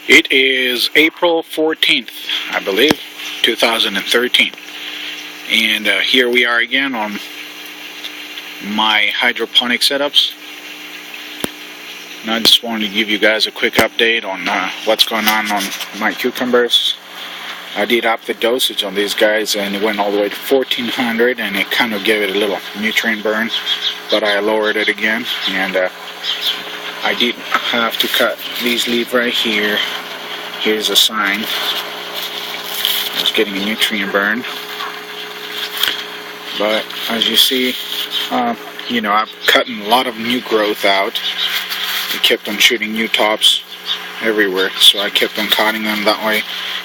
It is April 14th, I believe, 2013. And here we are again on my hydroponic setups. And I just wanted to give you guys a quick update on what's going on my cucumbers. I did up the dosage on these guys and it went all the way to 1400, and it kind of gave it a little nutrient burn, but I lowered it again, and I did have to cut these leaves right here. Here's a sign. I was getting a nutrient burn. But as you see, I've cut a lot of new growth out. It kept on shooting new tops everywhere, so I kept on cutting them. That way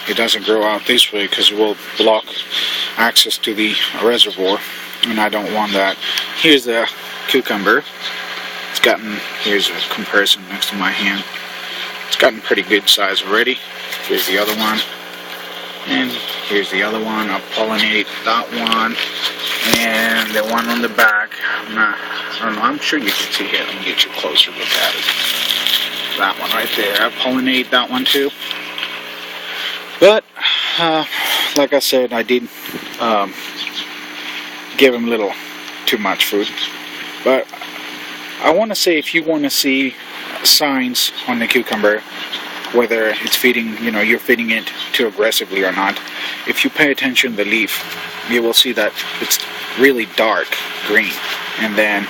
it doesn't grow out this way, because it will block access to the reservoir, and I don't want that. Here's the cucumber. Here's a comparison next to my hand. It's gotten pretty good size already. Here's the other one, and here's the other one. I'll pollinate that one, and the one on the back. I don't know, I'm sure you can see it. Let me get you a closer look at it. That one right there. I'll pollinate that one too. But, like I said, I did give him a little too much food. But I want to say, if you want to see signs on the cucumber, whether it's feeding, you're feeding it too aggressively or not, if you pay attention to the leaf, you will see that it's really dark green. And then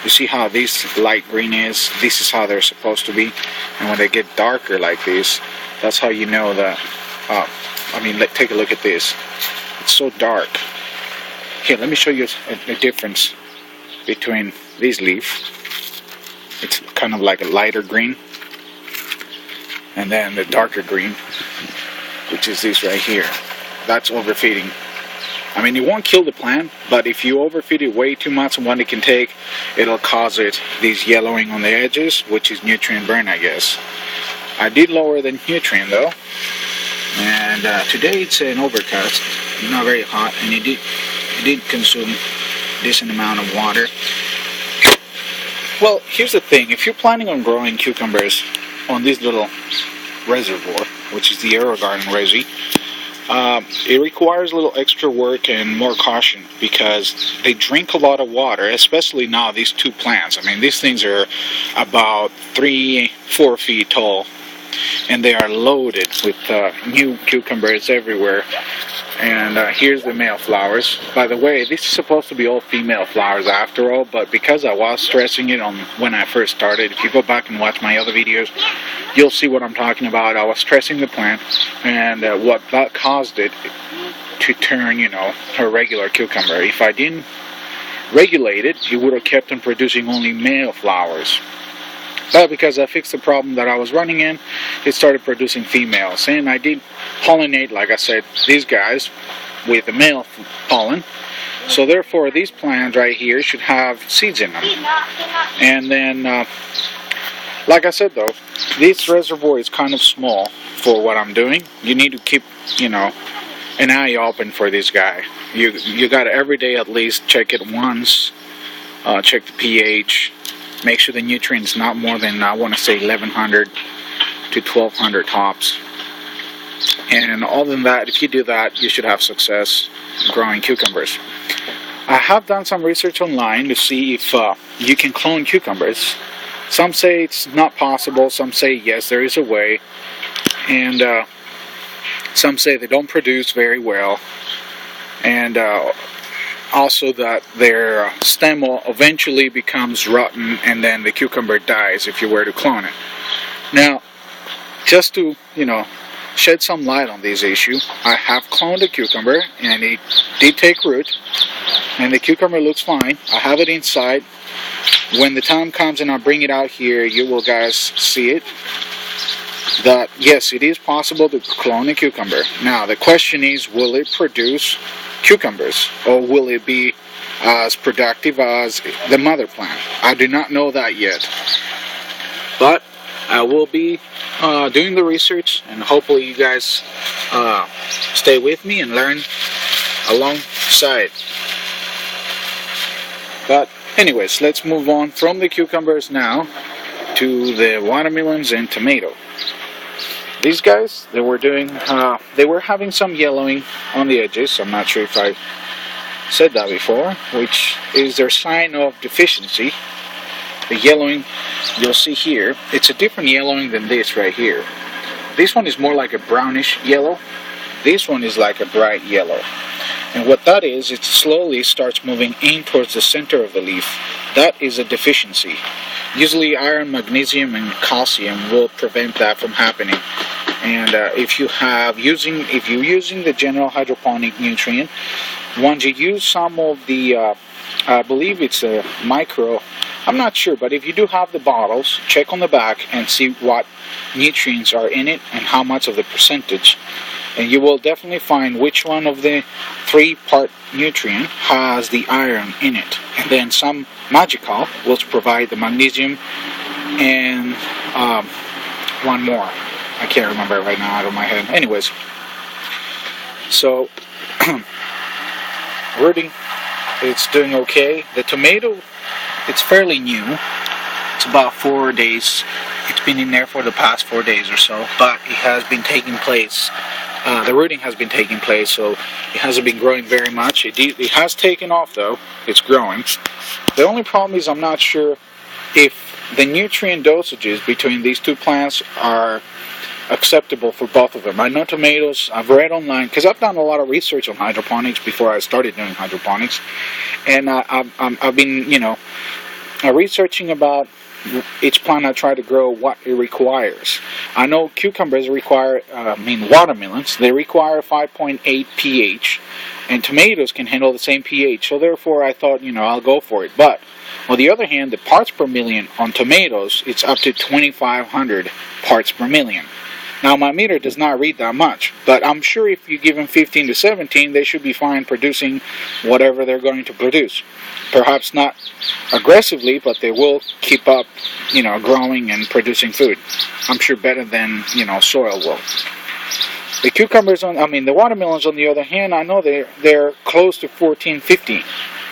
you see how this light green is? This is how they're supposed to be. And when they get darker like this, that's how you know that. Take a look at this. It's so dark. Here, let me show you a difference between these leaves. It's kind of like a lighter green, and then the darker green, which is this right here. That's overfeeding. It won't kill the plant, but if you overfeed it way too much on what it can take, it'll cause these yellowing on the edges, which is nutrient burn, I guess. I did lower the nutrient though, and today it's an overcast, not very hot, and it did consume a decent amount of water. Well, here's the thing. If you're planning on growing cucumbers on this little reservoir, which is the Aerogarden resi, it requires a little extra work and more caution, because they drink a lot of water, especially now these two plants. These things are about 3-4 feet tall, and they are loaded with new cucumbers everywhere. And here's the male flowers. By the way, this is supposed to be all female flowers after all, but because I was stressing it on when I first started, if you go back and watch my other videos, you'll see what I'm talking about. I was stressing the plant, and what that caused it to turn, a regular cucumber. If I didn't regulate it, it would have kept on producing only male flowers. But because I fixed the problem that I was running in, it started producing females. And I did pollinate, like I said, these guys with the male pollen. So therefore, these plants right here should have seeds in them. And then, like I said though, this reservoir is kind of small for what I'm doing. You need to keep, an eye open for this guy. You got to every day at least check it once, check the pH. Make sure the nutrients not more than, I want to say, 1100 to 1200 tops. And other than that, if you do that, you should have success growing cucumbers. I have done some research online to see if you can clone cucumbers. Some say it's not possible, some say yes, there is a way, and some say they don't produce very well, and also that their stem eventually becomes rotten, and then the cucumber dies if you were to clone it. Now, just to, shed some light on this issue, I have cloned a cucumber, and it did take root, and the cucumber looks fine. I have it inside. When the time comes and I bring it out here, you will guys see it. That yes, it is possible to clone a cucumber. Now the question is, will it produce cucumbers, or will it be as productive as the mother plant? I do not know that yet, but I will be doing the research, and hopefully you guys stay with me and learn alongside. But anyways, let's move on from the cucumbers now to the watermelons and tomato. These guys, they were having some yellowing on the edges. I'm not sure if I said that before, which is their sign of deficiency. The yellowing you'll see here, it's a different yellowing than this right here. This one is more like a brownish yellow. This one is like a bright yellow. And what that is, it slowly starts moving in towards the center of the leaf. That is a deficiency. Usually iron, magnesium, and calcium will prevent that from happening. And if you're using the general hydroponic nutrient, once you use some of the, I believe it's a micro, I'm not sure, but if you do have the bottles, check on the back and see what nutrients are in it and how much of the percentage. And you will definitely find which one of the 3-part nutrient has the iron in it. And then some magical will provide the magnesium and one more. I can't remember it right now out of my head. Anyways, so rooting, it's doing okay. The tomato, it's fairly new. It's about 4 days. It's been in there for the past 4 days or so, but it has been taking place. The rooting has been taking place, so it hasn't been growing very much. It has taken off though. It's growing. The only problem is I'm not sure if the nutrient dosages between these two plants are acceptable for both of them. I know tomatoes, I've read online, because I've done a lot of research on hydroponics before I started doing hydroponics, and I've been, researching about each plant I try to grow, what it requires. I know cucumbers require, watermelons, they require 5.8 pH, and tomatoes can handle the same pH, so therefore I thought, I'll go for it. But on the other hand, the parts per million on tomatoes, it's up to 2,500 parts per million. Now my meter does not read that much, but I'm sure if you give them 15 to 17, they should be fine producing whatever they're going to produce. Perhaps not aggressively, but they will keep up, growing and producing food. I'm sure better than, soil will. The cucumbers, the watermelons on the other hand, I know they're close to 14, 15.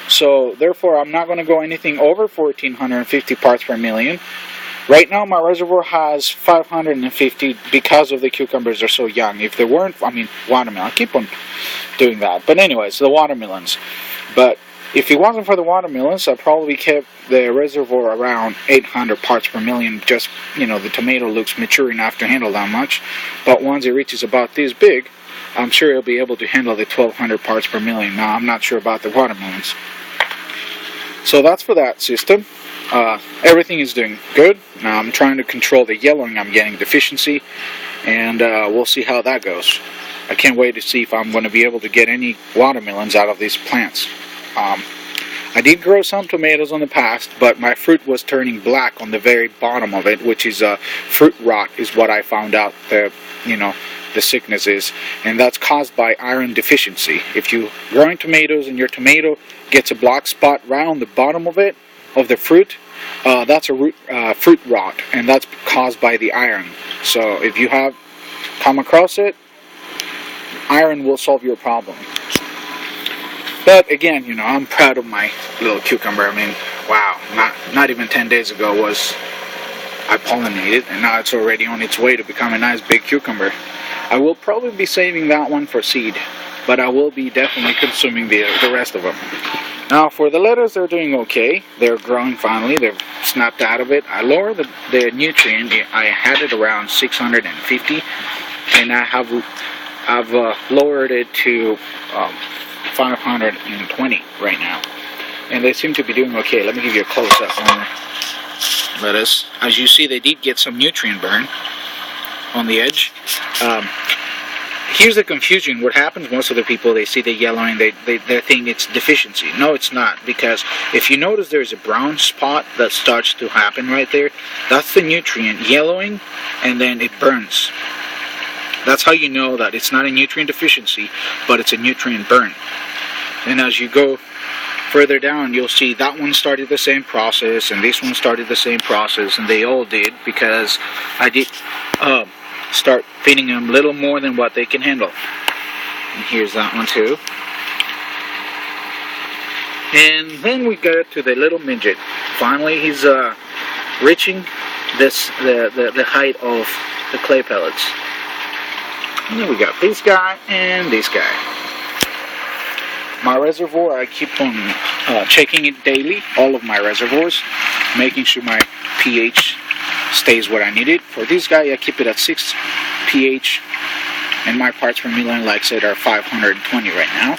So therefore I'm not going to go anything over 1,450 parts per million. Right now my reservoir has 550 because of the cucumbers are so young. If they weren't, watermelon, I keep on doing that. But anyways, the watermelons. But if it wasn't for the watermelons, I probably kept the reservoir around 800 parts per million. Just, the tomato looks mature enough to handle that much. But once it reaches about this big, I'm sure it'll be able to handle the 1,200 parts per million. Now, I'm not sure about the watermelons. So that's for that system. Everything is doing good. Now I'm trying to control the yellowing. I'm getting deficiency, and we'll see how that goes. I can't wait to see if I'm going to be able to get any watermelons out of these plants. I did grow some tomatoes in the past, but my fruit was turning black on the very bottom of it, which is fruit rot is what I found out the sickness is, and that's caused by iron deficiency. If you're growing tomatoes and your tomato gets a black spot right on the bottom of it, of the fruit, that's a fruit rot, and that's caused by the iron. So if you have come across it, iron will solve your problem. But again, I'm proud of my little cucumber. Wow, not even 10 days ago was I pollinated, and now it's already on its way to become a nice big cucumber. I will probably be saving that one for seed, but I will be definitely consuming the rest of them. Now for the lettuce, they're doing okay. They're growing finally. They've snapped out of it. I lowered the nutrient. I had it around 650, and I've lowered it to 520 right now, and they seem to be doing okay. Let me give you a close-up on the lettuce. As you see, they did get some nutrient burn on the edge. Here's the confusion. What happens, most of the people, they see the yellowing, they think it's deficiency. No, it's not, because if you notice there's a brown spot that starts to happen right there, that's the nutrient yellowing, and then it burns. That's how you know that it's not a nutrient deficiency, but it's a nutrient burn. And as you go further down, you'll see that one started the same process, and this one started the same process, and they all did, because I did start feeding them a little more than what they can handle. And here's that one too. And then we go to the little midget. Finally, he's reaching the height of the clay pellets. And then we got this guy and this guy. My reservoir, I keep on checking it daily, all of my reservoirs, making sure my pH stays what I need it. For this guy, I keep it at 6 pH, and my parts per million, like I said, are 520 right now.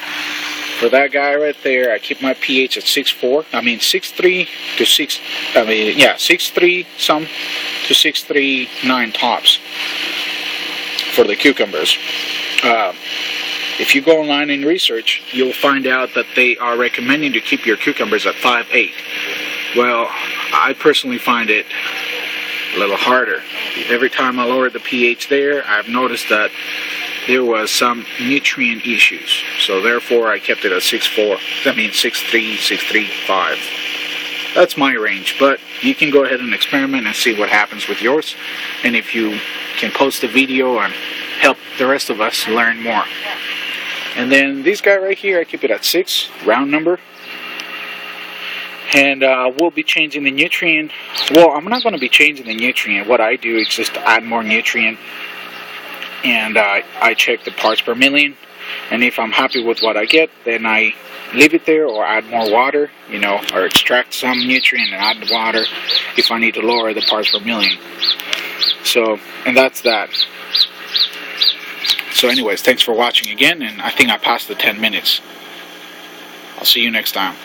For that guy right there, I keep my pH at 6.4. I mean 6.3 to 6. I mean, yeah, 6.3 some to 6.39 tops for the cucumbers. If you go online and research, you'll find out that they are recommending to keep your cucumbers at 5.8. Well, I personally find it a little harder. Every time I lower the pH there, I've noticed that there was some nutrient issues. So therefore, I kept it at 6.4. I mean 6.3, 6.35. That's my range, but you can go ahead and experiment and see what happens with yours. And if you can post a video and help the rest of us learn more. And then this guy right here, I keep it at 6, round number. And we'll be changing the nutrient. Well, I'm not going to be changing the nutrient. What I do is just add more nutrient. And I check the parts per million. And if I'm happy with what I get, then I leave it there or add more water, you know, or extract some nutrient and add water if I need to lower the parts per million. So, and that's that. So anyways, thanks for watching again, and I think I passed the 10 minutes. I'll see you next time.